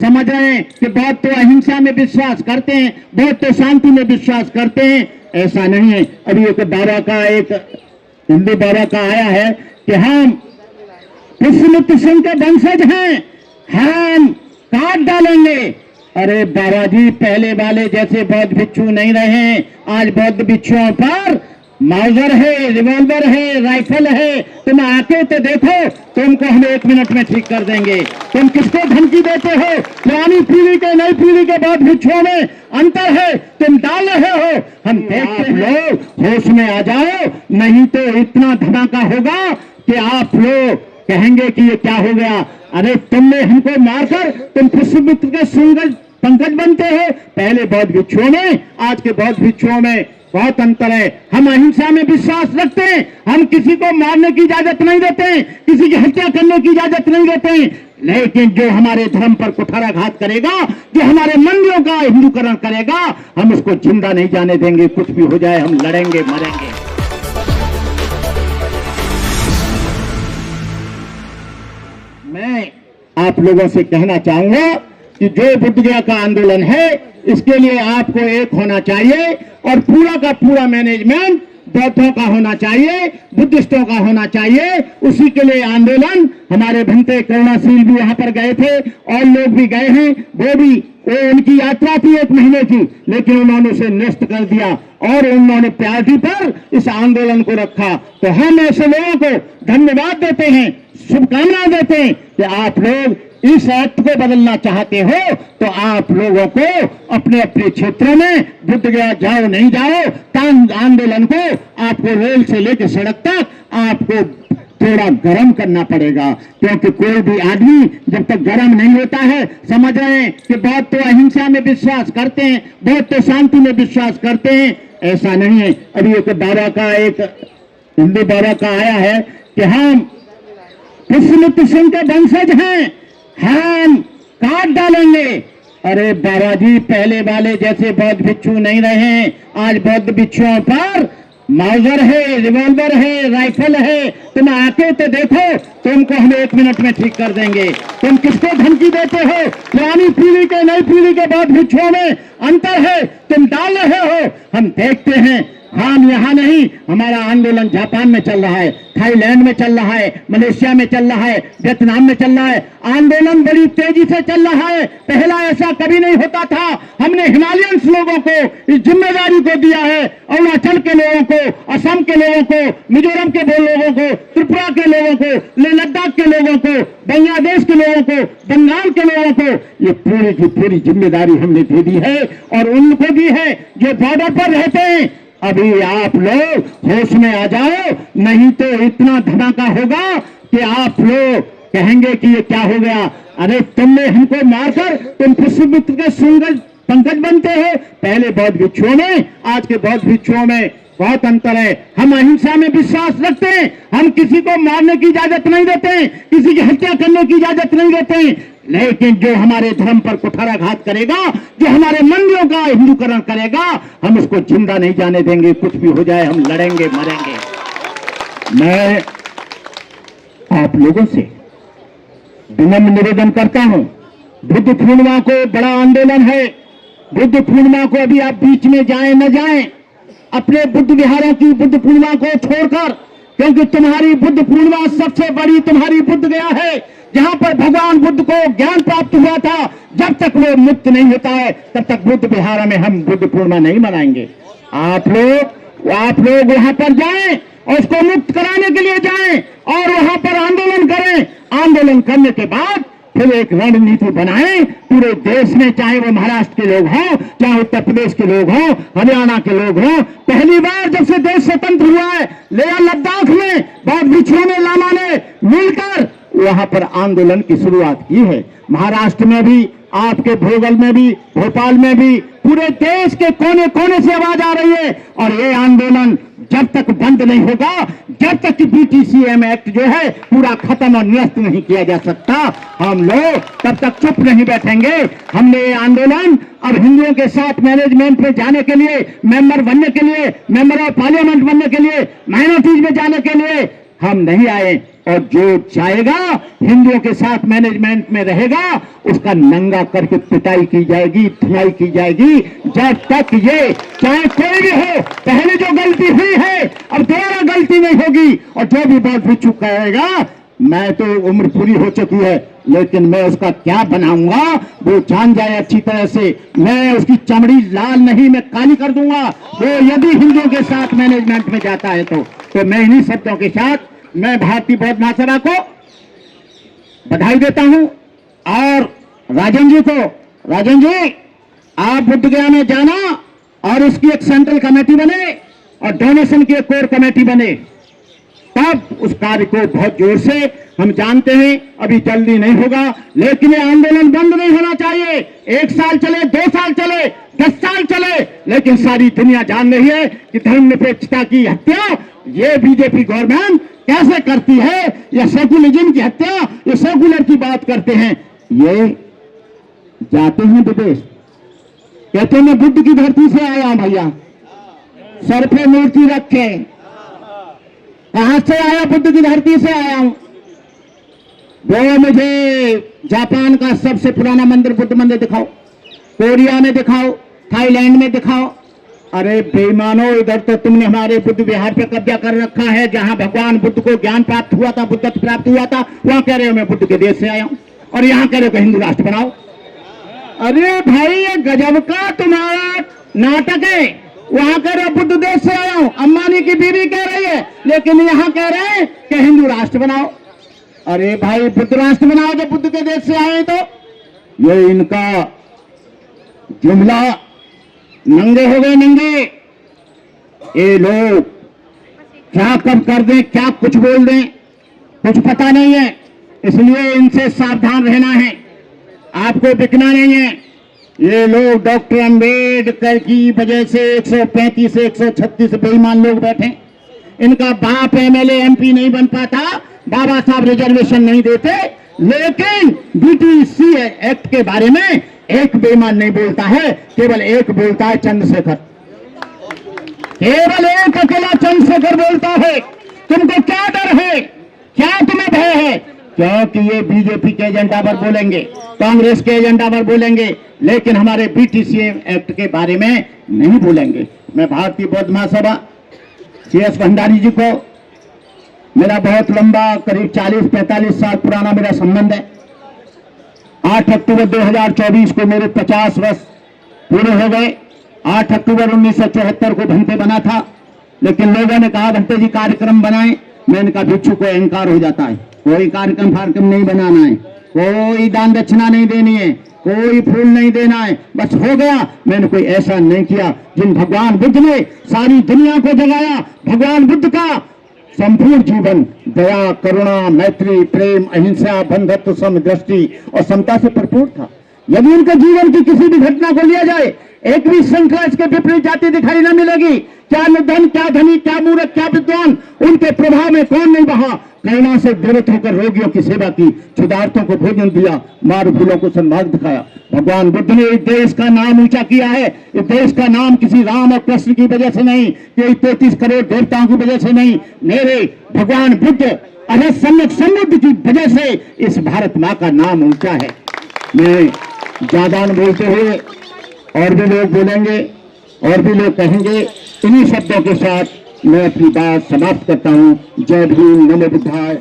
समझ रहे हैं कि बहुत तो अहिंसा में विश्वास करते हैं, बहुत तो शांति में विश्वास करते हैं। ऐसा नहीं है। अभी एक हिंदू बाबा का आया है कि हम पुष्यमित्र सिंह के वंशज हैं, हम काट डालेंगे। अरे बाबा जी, पहले वाले जैसे बौद्ध भिक्षु नहीं रहे। आज बौद्ध भिक्षुओं पर माउजर है, रिवॉल्वर है, राइफल है। तुम आके तो देखो, तुमको हम 1 मिनट में ठीक कर देंगे। तुम किसको धमकी देते हो? पुरानी पीढ़ी के नई पीढ़ी के बौद्ध भिक्षुओं में अंतर है, तुम डाल रहे हो। हम देखते लोग होश में आ जाओ, नहीं तो इतना धमाका होगा कि आप लोग कहेंगे कि ये क्या हो गया। अरे तुमने हमको मारकर तुम पुष्यमित्र के पंकज बनते हो। पहले बौद्ध भिक्षुओं में, आज के बौद्ध भिक्षुओं में बहुत अंतर है। हम अहिंसा में विश्वास रखते हैं, हम किसी को मारने की इजाजत नहीं देते, किसी की हत्या करने की इजाजत नहीं देते। लेकिन जो हमारे धर्म पर कुठाराघात करेगा, जो हमारे मंदिरों का हिंदूकरण करेगा, हम उसको जिंदा नहीं जाने देंगे। कुछ भी हो जाए, हम लड़ेंगे, मरेंगे। मैं आप लोगों से कहना चाहूंगा कि जो बुद्ध गया का आंदोलन है, इसके लिए आपको एक होना चाहिए और पूरा का पूरा मैनेजमेंट बौद्धों का होना चाहिए, बुद्धिस्टों का होना चाहिए। उसी के लिए आंदोलन, हमारे भंते करुणाशील भी यहाँ पर गए थे और लोग भी गए हैं। वो उनकी यात्रा थी 1 महीने की, लेकिन उन्होंने उसे नष्ट कर दिया और उन्होंने प्रायोरिटी पर इस आंदोलन को रखा। तो हम ऐसे लोगों को धन्यवाद देते हैं, शुभकामनाएं देते हैं कि आप लोग इस एक्ट को बदलना चाहते हो तो आप लोगों को अपने अपने क्षेत्रों में बुद्ध गया जाओ नहीं जाओ, आंदोलन को आपको रेल से लेकर सड़क तक आपको थोड़ा गर्म करना पड़ेगा। क्योंकि कोई भी आदमी जब तक गर्म नहीं होता है, समझ रहे हैं कि बहुत तो अहिंसा में विश्वास करते हैं, बहुत तो शांति में विश्वास करते हैं। ऐसा नहीं है। अभी एक हिंदू बाबा का आया है कि हम पुष्यमित्र सिंह के वंशज हैं, हम काट डालेंगे। अरे बाबा जी, पहले वाले जैसे बौद्ध भिक्षु नहीं रहे। आज बौद्ध भिक्षुओं पर माउजर है, रिवॉल्वर है, राइफल है। तुम आके तो देखो, तुमको हम 1 मिनट में ठीक कर देंगे। तुम किसको धमकी देते हो? पुरानी पीढ़ी के नई पीढ़ी के बौद्ध भिक्षुओं में अंतर है, तुम डाल रहे हो। हम देखते हैं, हम यहाँ नहीं, हमारा आंदोलन जापान में चल रहा है, थाईलैंड में चल रहा है, मलेशिया में चल रहा है, वियतनाम में चल रहा है। आंदोलन बड़ी तेजी से चल रहा है। पहला ऐसा कभी नहीं होता था। हमने हिमालयंस लोगों को इस जिम्मेदारी को दिया है, अरुणाचल के लोगों को, असम के लोगों को, मिजोरम के लोगों को, त्रिपुरा के लोगों को, लेह लद्दाख के लोगों को, बांग्लादेश के लोगों को, बंगाल के लोगों को, ये पूरी की पूरी जिम्मेदारी हमने दे दी है और उनको दी है जो बॉर्डर पर रहते हैं। अभी आप लोग होश में आ जाओ, नहीं तो इतना धमाका होगा कि आप लोग कहेंगे कि ये क्या हो गया। अरे तुमने हमको मारकर तुम पुष्यमित्र के पंकज बनते हो। पहले बौद्ध भिक्षुओं में, आज के बौद्ध भिक्षुओं में बहुत अंतर है। हम अहिंसा में विश्वास रखते हैं, हम किसी को मारने की इजाजत नहीं देते, किसी की हत्या करने की इजाजत नहीं देते। लेकिन जो हमारे धर्म पर कुठाराघात करेगा, जो हमारे मंदिरों का हिंदूकरण करेगा, हम उसको जिंदा नहीं जाने देंगे। कुछ भी हो जाए, हम लड़ेंगे, मरेंगे। मैं आप लोगों से विनम्र निवेदन करता हूं, बुद्ध पूर्णिमा को बड़ा आंदोलन है। बुद्ध पूर्णिमा को अभी आप बीच में जाएं न जाएं, अपने बुद्ध विहारों की बुद्ध पूर्णिमा को छोड़कर, क्योंकि तुम्हारी बुद्ध पूर्णिमा सबसे बड़ी तुम्हारी बुद्ध गया है, जहां पर भगवान बुद्ध को ज्ञान प्राप्त हुआ था। जब तक वो मुक्त नहीं होता है, तब तक बुद्ध विहार में हम बुद्ध पूर्णिमा नहीं मनाएंगे। आप लोग वहां पर जाएं और उसको मुक्त कराने के लिए जाएं और वहां पर आंदोलन करें। आंदोलन करने के बाद फिर एक रणनीति बनाएं पूरे देश में, चाहे वो महाराष्ट्र के लोग हों, चाहे उत्तर प्रदेश के लोग हों, हरियाणा के लोग हों। पहली बार जब से देश स्वतंत्र हुआ है, लेह लद्दाख में बौद्ध भिक्षुओं ने, लामा ने मिलकर वहां पर आंदोलन की शुरुआत की है। महाराष्ट्र में भी, आपके भोगल में भी, भोपाल में भी, पूरे देश के कोने कोने से आवाज आ रही है। और ये आंदोलन जब तक बंद नहीं होगा, जब तक कि BTCM एक्ट जो है पूरा खत्म और निरस्त नहीं किया जा सकता, हम लोग तब तक चुप नहीं बैठेंगे। हमने ये आंदोलन अब हिंदुओं के साथ मैनेजमेंट में जाने के लिए, मेंबर बनने के लिए, मेंबर ऑफ पार्लियामेंट बनने के लिए, माइनॉरिटीज में जाने के लिए हम नहीं आए। और जो जाएगा हिंदुओं के साथ मैनेजमेंट में रहेगा उसका नंगा करके पिटाई की जाएगी, धुलाई की जाएगी, जब तक ये चाहे कोई भी हो। पहले जो गलती हुई है अब दोबारा गलती नहीं होगी। और जो भी बात भी चुका रहेगा, मैं तो उम्र पूरी हो चुकी है लेकिन मैं उसका क्या बनाऊंगा वो जान जाए अच्छी तरह से। मैं उसकी चमड़ी लाल नहीं, मैं काली कर दूंगा वो यदि हिंदुओं के साथ मैनेजमेंट में जाता है तो मैं इन्हीं शब्दों के साथ मैं भारतीय बौद्ध महासभा को बधाई देता हूं। और राजन जी को, राजन जी आप बुद्ध गया में जाना और उसकी एक सेंट्रल कमेटी बने और डोनेशन की एक कोर कमेटी बने, तब उस कार्य को बहुत जोर से हम जानते हैं अभी जल्दी नहीं होगा लेकिन ये आंदोलन बंद नहीं होना चाहिए। 1 साल चले, 2 साल चले, 10 साल चले, लेकिन सारी दुनिया जान रही है कि धर्मनिरपेक्षता की हत्या ये बीजेपी गवर्नमेंट कैसे करती है। ये सेकुलरिज्म की हत्या, ये सेकुलर की बात करते हैं। ये जाते हैं विदेश, कहते हैं मैं बुद्ध की धरती से आया हूं भैया, सर पे मूर्ति रखे। कहां से आया? बुद्ध की धरती से आया हूं। वो मुझे जापान का सबसे पुराना मंदिर बुद्ध मंदिर दिखाओ, कोरिया में दिखाओ, थाईलैंड में दिखाओ। अरे बेईमानो, इधर तो तुमने हमारे बुद्ध विहार पे कब्जा कर रखा है जहां भगवान बुद्ध को ज्ञान प्राप्त हुआ था, बुद्धत्व प्राप्त हुआ था। वहां कह रहे हो मैं बुद्ध के देश से आया हूं और यहां कह रहे हो कि हिंदू राष्ट्र बनाओ। अरे भाई ये गजब का तुम्हारा नाटक है। वहां कह रहे हो बुद्ध देश से आया हूं, अंबानी की बीवी कह रही है, लेकिन यहां कह रहे हैं कि हिंदू राष्ट्र बनाओ। अरे भाई बुद्ध राष्ट्र बनाओ जब बुद्ध के देश से आए तो। ये इनका जुमला नंगे हो गए, नंगे। ये लोग क्या कब कर दें, क्या कुछ बोल दें, कुछ पता नहीं है। इसलिए इनसे सावधान रहना है, आपको बिकना नहीं है। ये लोग डॉक्टर अंबेडकर की वजह से 135 से 136 बेईमान लोग बैठे। इनका बाप एमएलए एमपी नहीं बन पाता, बाबा साहब रिजर्वेशन नहीं देते, लेकिन बीटीसी एक्ट के बारे में एक बेईमान नहीं बोलता है, केवल एक बोलता है, चंद्रशेखर। केवल एक अकेला चंद्रशेखर बोलता है। तुमको क्या डर है, क्या तुम्हें भय है? क्योंकि ये बीजेपी के एजेंडा पर बोलेंगे, कांग्रेस के एजेंडा पर बोलेंगे, लेकिन हमारे बीटीसी एक्ट के बारे में नहीं बोलेंगे। मैं भारतीय बौद्ध महासभा CS भंडारी जी को, मेरा बहुत लंबा करीब 40-45 साल पुराना मेरा संबंध है। 8 अक्टूबर 2024 को मेरे 50 वर्ष पूरे हो गए। 8 अक्टूबर 1974 को भंते बना था, लेकिन लोगों ने कहा भंते जी कार्यक्रम बनाएं। मैंने कहा भिक्षु को अहंकार हो जाता है, कोई कार्यक्रम नहीं बनाना है, कोई दान दक्षिणा नहीं देनी है, कोई फूल नहीं देना है, बस हो गया। मैंने कोई ऐसा नहीं किया। जिन भगवान बुद्ध ने सारी दुनिया को जगाया, भगवान बुद्ध का संपूर्ण जीवन दया, करुणा, मैत्री, प्रेम, अहिंसा, बंधुत्व, समदृष्टि और समता से भरपूर था। यदि उनके जीवन की किसी भी घटना को लिया जाए, एक भी श्रृंखला इसके विपरीत जाती दिखाई न मिलेगी। क्या निर्धन, क्या धनी, क्या मूर्ख, क्या विद्वान, उनके प्रभाव में कौन नहीं बहा। करुणा से द्रवित होकर रोगियों की सेवा की, क्षुधार्तों को भोजन दिया, मार भूलों को सन्मार्ग दिखाया। भगवान बुद्ध ने इस देश का नाम ऊंचा किया है। इस देश का नाम किसी राम और कृष्ण की वजह से नहीं, कोई 33 करोड़ देवताओं की वजह से नहीं, मेरे भगवान बुद्ध अनंत सम्यक समृद्धि की वजह से इस भारत माँ का नाम ऊंचा है। मैं ज्यादा न बोलते हुए, और भी लोग बोलेंगे और भी लोग कहेंगे, इन्हीं शब्दों के साथ मैं अपनी बात समाप्त करता हूं। जय भीम, नमो बुद्धाय।